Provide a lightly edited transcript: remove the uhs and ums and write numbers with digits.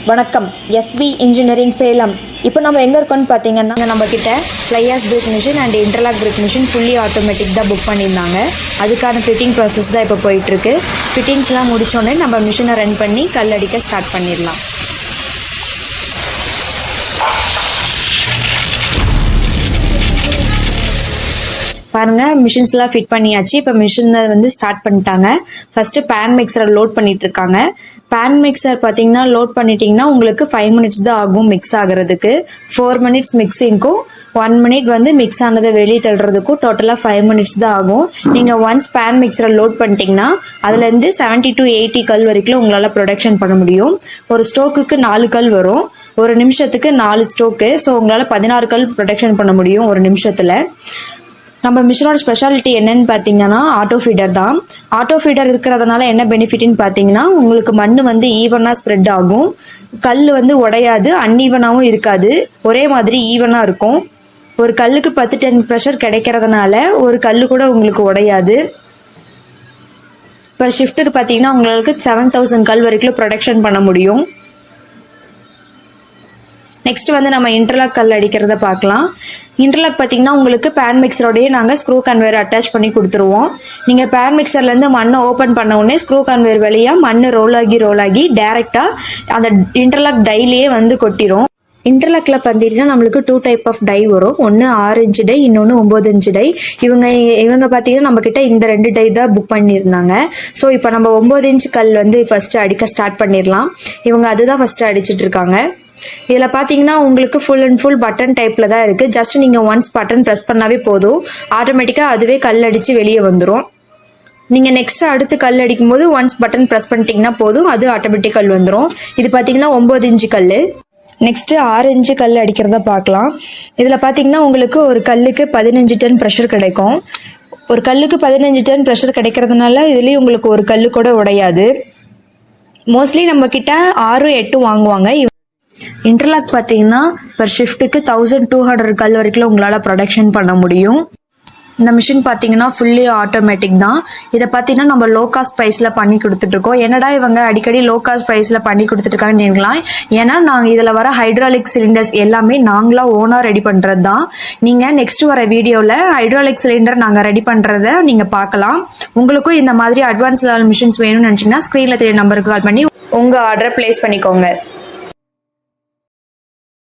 வணக்கம் SP engineering Salem. இப்போ நம்ம எங்கே இருக்கோன்னு பார்த்தீங்கன்னா நம்மக்கிட்ட fly ash break machine and interlock break machine fully automatic தான் புக் பண்ணியிருந்தாங்க. அதுக்கான ஃபிட்டிங் ப்ராசஸ் தான் இப்போ போயிட்டுருக்கு. ஃபிட்டிங்ஸ்லாம் முடித்தோடனே நம்ம மிஷினை ரன் பண்ணி கல் அடிக்க ஸ்டார்ட் பண்ணிடலாம். பாருங்கள், மிஷின்ஸ்லாம் ஃபிட் பண்ணியாச்சு. இப்போ மிஷினை வந்து ஸ்டார்ட் பண்ணிட்டாங்க. ஃபஸ்ட்டு பேன் மிக்சரை லோட் பண்ணிட்டு இருக்காங்க. பேன் மிக்சர் பார்த்தீங்கன்னா லோட் பண்ணிட்டீங்கன்னா உங்களுக்கு 5 மினிட்ஸ் தான் ஆகும் மிக்ஸ் ஆகிறதுக்கு. 4 மினிட்ஸ் மிக்ஸிங்க்கும் 1 மினிட் வந்து மிக்ஸ் ஆனதை வெளியே தள்ளுறதுக்கும் டோட்டலாக 5 மினிட்ஸ் தான் ஆகும். நீங்கள் ஒன்ஸ் பேன் மிக்சரை லோட் பண்ணிட்டீங்கன்னா அதுலேருந்து 70 to 80 கல் வரைக்கும் உங்களால் ப்ரொடக்ஷன் பண்ண முடியும். ஒரு ஸ்டோக்குக்கு 4 கல் வரும். ஒரு நிமிஷத்துக்கு 4 ஸ்டோக்கு. ஸோ உங்களால் 16 கல் ப்ரொடக்ஷன் பண்ண முடியும் ஒரு நிமிஷத்தில். நம்ம மிஷினோட ஸ்பெஷாலிட்டி என்னன்னு பார்த்தீங்கன்னா ஆட்டோ ஃபீடர் தான். ஆட்டோ ஃபீடர் இருக்கிறதுனால என்ன பெனிஃபிட்னு பார்த்தீங்கன்னா உங்களுக்கு மண் வந்து ஈவனாக ஸ்ப்ரெட் ஆகும். கல் வந்து உடையாது, அன்ஈவனாகவும் இருக்காது, ஒரே மாதிரி ஈவனாக இருக்கும். ஒரு கல்லுக்கு 10 டன் ப்ரெஷர் கிடைக்கிறதுனால ஒரு கல் கூட உங்களுக்கு உடையாது. இப்போ ஷிஃப்ட்டுக்கு பார்த்தீங்கன்னா உங்களுக்கு 7000 கல் வரைக்கும் ப்ரொடக்ஷன் பண்ண முடியும். நெக்ஸ்ட் வந்து நம்ம இன்டர்லாக் கல் அடிக்கிறத பார்க்கலாம். இன்டர்லாக் பார்த்தீங்கன்னா உங்களுக்கு பேன் மிக்சரோடையே நாங்கள் ஸ்க்ரூ கன்வேர் அட்டாச் பண்ணி கொடுத்துருவோம். நீங்கள் பேன் மிக்சர்லேருந்து மண்ணை ஓப்பன் பண்ண உடனே ஸ்க்ரூ கன்வேர் வழியாக மண் ரோல் ஆகி டேரெக்டாக அந்த இன்டர்லாக் டைலேயே வந்து கொட்டிடும். இன்டர்லாக்ல பார்த்தீங்கன்னா நம்மளுக்கு 2 டைப் ஆஃப் டை வரும். ஒன்று 6 இன்ச்சு டை, இன்னொன்று 9 இன்ச்சு டை. இவங்க பார்த்தீங்கன்னா நம்மக்கிட்ட இந்த 2 டை தான் புக் பண்ணியிருந்தாங்க. ஸோ இப்போ நம்ம 9 இன்ச்சு கல் வந்து ஃபஸ்ட்டு அடிக்க ஸ்டார்ட் பண்ணிடலாம். இவங்க அதுதான் ஃபஸ்ட்டு அடிச்சிட்டு இருக்காங்க. இதில் பார்த்தீங்கன்னா உங்களுக்கு ஃபுல் அண்ட் ஃபுல் பட்டன் டைப்பில் தான் இருக்குது. ஜஸ்ட் நீங்கள் ஒன்ஸ் பட்டன் ப்ரெஸ் பண்ணாவே போதும், ஆட்டோமேட்டிக்காக அதுவே கல் அடித்து வெளியே வந்துடும். நீங்கள் நெக்ஸ்ட் அடுத்து கல் அடிக்கும்போது ஒன்ஸ் பட்டன் ப்ரெஸ் பண்ணிட்டீங்கன்னா போதும், அது ஆட்டோமேட்டிக் கல் வந்துடும். இது பார்த்தீங்கன்னா 9 இன்ச்சு கல். நெக்ஸ்ட்டு 6 இன்ச்சு கல் அடிக்கிறத பார்க்கலாம். இதில் பார்த்தீங்கன்னா உங்களுக்கு ஒரு கல்லுக்கு 15 டன் ப்ரெஷர் கிடைக்கும். ஒரு கல்லுக்கு 15 டன் ப்ரெஷர் கிடைக்கிறதுனால இதுலேயும் உங்களுக்கு ஒரு கல் கூட உடையாது. மோஸ்ட்லி நம்மக்கிட்ட 6, 8 வாங்குவாங்க. இன்டர்லாக் பார்த்தீங்கன்னா பர் ஷிஃப்ட்டுக்கு 1200 கல் வரைக்கும் உங்களால் ப்ரொடக்ஷன் பண்ண முடியும். இந்த மிஷின் பார்த்தீங்கன்னா ஃபுல்லி ஆட்டோமேட்டிக் தான். இதை பார்த்தீங்கன்னா நம்ம லோ காஸ்ட் ப்ரைஸில் பண்ணி கொடுத்துட்ருக்கோம். என்னடா இவங்க அடிக்கடி லோ காஸ்ட் ப்ரைஸில் பண்ணி கொடுத்துட்ருக்காங்கன்னு நினைக்கலாம். ஏன்னா நாங்கள் இதில் வர ஹைட்ராலிக் சிலிண்டர்ஸ் எல்லாமே நாங்களாக ஓனாக ரெடி பண்ணுறது தான். நீங்கள் நெக்ஸ்ட் வர வீடியோவில் ஹைட்ராலிக் சிலிண்டர் நாங்கள் ரெடி பண்ணுறத நீங்கள் பார்க்கலாம். உங்களுக்கும் இந்த மாதிரி அட்வான்ஸ் லெவல் மிஷின்ஸ் வேணும்னு நினச்சிங்கன்னா ஸ்க்ரீனில் தெரிய நம்பருக்கு கால் பண்ணி உங்கள் ஆர்டரை ப்ளேஸ் பண்ணிக்கோங்க.